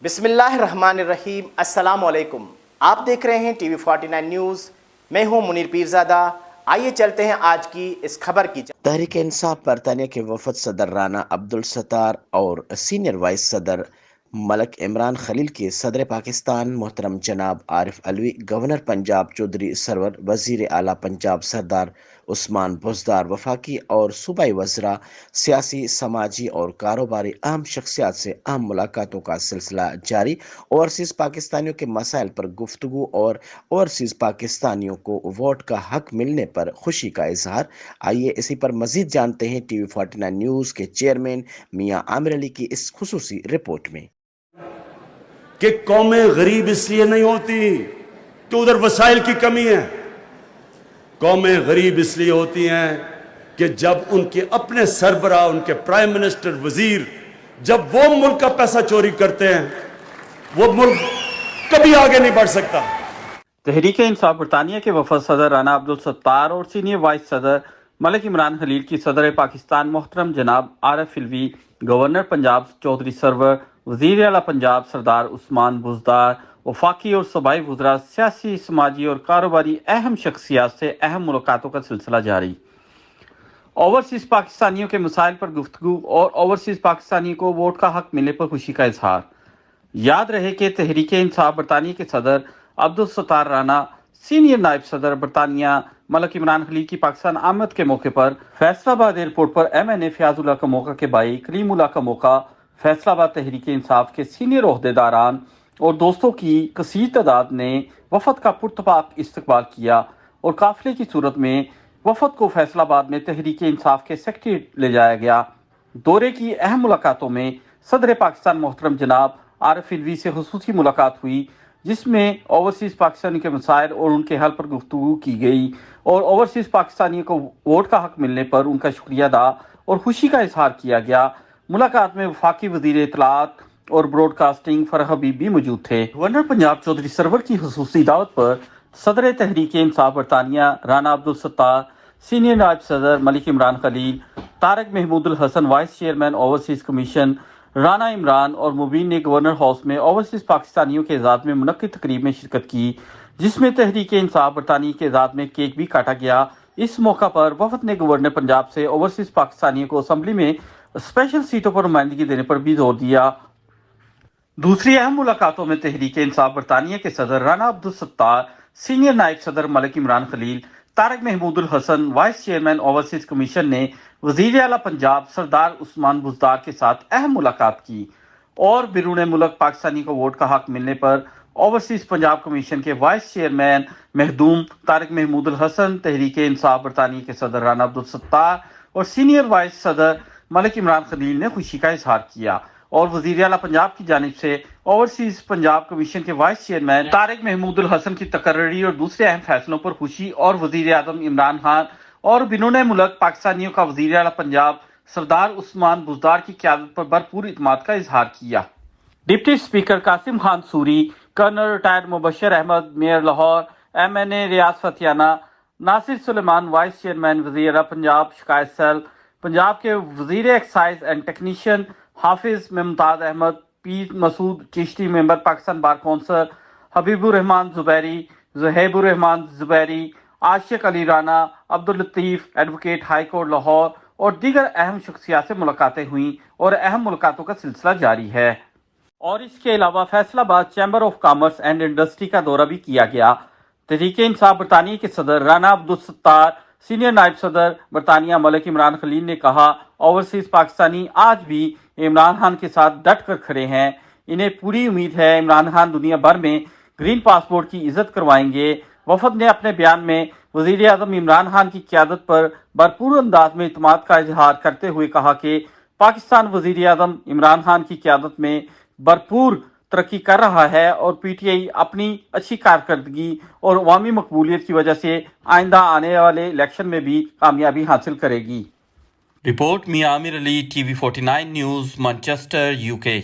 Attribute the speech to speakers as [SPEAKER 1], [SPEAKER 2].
[SPEAKER 1] بسم اللہ الرحمن الرحیم۔ السلام علیکم، آپ دیکھ رہے ہیں ٹی وی 49 نیوز۔ میں ہوں منیر پیرزادہ۔ آئیے چلتے ہیں آج کی اس خبر کی تحریک انصاف برطانیہ کے وفد صدر رانا عبدالستار اور سینئر وائس صدر ملک عمران خلیل کے صدر پاکستان محترم جناب عارف علوی، گورنر پنجاب چودھری سرور، وزیر اعلیٰ پنجاب سردار عثمان بزدار، وفاقی اور صوبائی وزراء، سیاسی، سماجی اور کاروباری اہم شخصیات سے اہم ملاقاتوں کا سلسلہ جاری۔ اوورسیز پاکستانیوں کے مسائل پر گفتگو اور اوورسیز پاکستانیوں کو ووٹ کا حق ملنے پر خوشی کا اظہار۔ آئیے اسی پر مزید جانتے ہیں ٹی وی 49 نیوز کے چیئرمین میاں عامر علی کی اس خصوصی رپورٹ میں۔
[SPEAKER 2] کہ قومیں غریب اس لیے نہیں ہوتی کہ ادھر وسائل کی کمی ہے، قومیں غریب اس لیے ہوتی ہیں کہ جب ان کے اپنے سربراہ، ان کے پرائم منسٹر، وزیر، جب وہ ملک کا پیسہ چوری کرتے ہیں، وہ ملک کبھی آگے نہیں بڑھ سکتا۔
[SPEAKER 3] تحریک انصاف برطانیہ کے وفد صدر رانا عبدالستار اور سینئر وائس صدر ملک عمران خلیل کی صدر پاکستان محترم جناب عارف علوی، گورنر پنجاب چودھری سرور، وزیر اعلیٰ پنجاب سردار عثمان بزدار، وفاقی اور صوبائی وزراء، سیاسی، سماجی اور کاروباری اہم شخصیات سے اہم ملاقاتوں کا سلسلہ جاری۔ اوورسیز پاکستانیوں کے مسائل پر گفتگو اور اوورسیز پاکستانیوں کو ووٹ کا حق ملنے پر خوشی کا اظہار۔ یاد رہے کہ تحریک انصاف برطانیہ کے صدر عبدالستار رانا، سینئر نائب صدر برطانیہ ملک عمران خلیل کی پاکستان آمد کے موقع پر فیصل آباد ایئرپورٹ پر ایم این اے فیاض اللہ کا موقع کے بھائی کلیم اللہ کا موقع، فیصل آباد تحریک انصاف کے سینئر عہدیداران اور دوستوں کی کثیر تعداد نے وفد کا پرتپاک استقبال کیا اور قافلے کی صورت میں وفد کو فیصل آباد میں تحریک انصاف کے سیکریٹریٹ لے جایا گیا۔ دورے کی اہم ملاقاتوں میں صدر پاکستان محترم جناب عارف علوی سے خصوصی ملاقات ہوئی، جس میں اوورسیز پاکستانی کے مسائل اور ان کے حل پر گفتگو کی گئی اور اوورسیز پاکستانیوں کو ووٹ کا حق ملنے پر ان کا شکریہ ادا اور خوشی کا اظہار کیا گیا۔ ملاقات میں وفاقی وزیر اطلاعات اور براڈ کاسٹنگ فرح حبیب بھی موجود تھے۔ گورنر پنجاب چودھری سرور کی خصوصی دعوت پر صدر تحریک انصاف برطانیہ رانا عبدالستار، سینئر نائب صدر Malik Imran Khalil, Tariq Mahmood Alhasan vice chairman overseas commission, Rana Imran اور مبین نے گورنر ہاؤس میں اوورسیز پاکستانیوں کے اعزاز میں منعقد تقریب میں شرکت کی، جس میں تحریک انصاف برطانیہ کے اعزاز میں کیک بھی کاٹا گیا۔ اس موقع پر وفد نے گورنر پنجاب سے اوورسیز پاکستانیوں کو اسمبلی میں اسپیشل سیٹوں پر نمائندگی دینے پر بھی زور دیا۔ دوسری اہم ملاقاتوں میں تحریک انصاف برطانیہ کے صدر رانا عبدالستار، سینئر نائب صدر Malik Imran Khalil, Tariq Mahmood Alhasan vice chairman overseas commission نے وزیر اعلیٰ پنجاب سردار عثمان بزدار کے ساتھ اہم ملاقات کی اور بیرون ملک پاکستانی کو ووٹ کا حق ملنے پر اوورسیز پنجاب کمیشن کے وائس چیئرمین مخدوم طارق محمود الحسن، تحریک انصاف برطانیہ کے صدر رانا عبدالستار اور سینئر وائس صدر ملک عمران خلیل نے خوشی کا اظہار کیا اور وزیر اعلیٰ پنجاب کی جانب سے اوورسیز پنجاب کمیشن کے وائس چیئرمین طارق محمود الحسن کی تقرری اور دوسرے اہم فیصلوں پر خوشی اور وزیر اعظم عمران خان اور بیرون ملک پاکستانیوں کا وزیر اعلیٰ پنجاب سردار عثمان بزدار کی قیادت پر بھرپور اعتماد کا اظہار کیا۔ Deputy speaker Qasim Khan Suri, colonel retired Mubashir Ahmed mayor Lahore, M N A Riaz Fatyana, Nasir Sulaiman vice chairman وزیر اعلیٰ پنجاب شکایت سیل، پنجاب کے وزیر excise and technician Hafiz Mumtaz Ahmed, Pir Masood Chishti member Pakistan bar council, Habib ur-Rehman Zubairi, Zohaib ur-Rehman Zubairi, Ashiq Ali Rana, Abdullatif advocate high court Lahore اور دیگر اہم شخصیات سے ملاقاتیں ہوئیں اور اہم ملاقاتوں کا سلسلہ جاری ہے۔ اور اس کے علاوہ فیصل آباد chamber of commerce and industry کا دورہ بھی کیا گیا۔ تحریک انصاف برطانیہ کے صدر رانا عبدالستار، سینئر نائب صدر برطانیہ ملک عمران خلیل نے کہا، اوورسیز پاکستانی آج بھی عمران خان کے ساتھ ڈٹ کر کھڑے ہیں۔ انہیں پوری امید ہے عمران خان دنیا بھر میں گرین پاسپورٹ کی عزت کروائیں گے۔ وفد نے اپنے بیان میں وزیر اعظم عمران خان کی قیادت پر بھرپور انداز میں اعتماد کا اظہار کرتے ہوئے کہا کہ پاکستان وزیر اعظم عمران خان کی قیادت میں بھرپور ترقی کر رہا ہے اور پی ٹی آئی اپنی اچھی کارکردگی اور عوامی مقبولیت کی وجہ سے آئندہ آنے والے الیکشن میں بھی کامیابی حاصل کرے گی۔ Report Mian Amir Ali, T V 49 news, Manchester, UK۔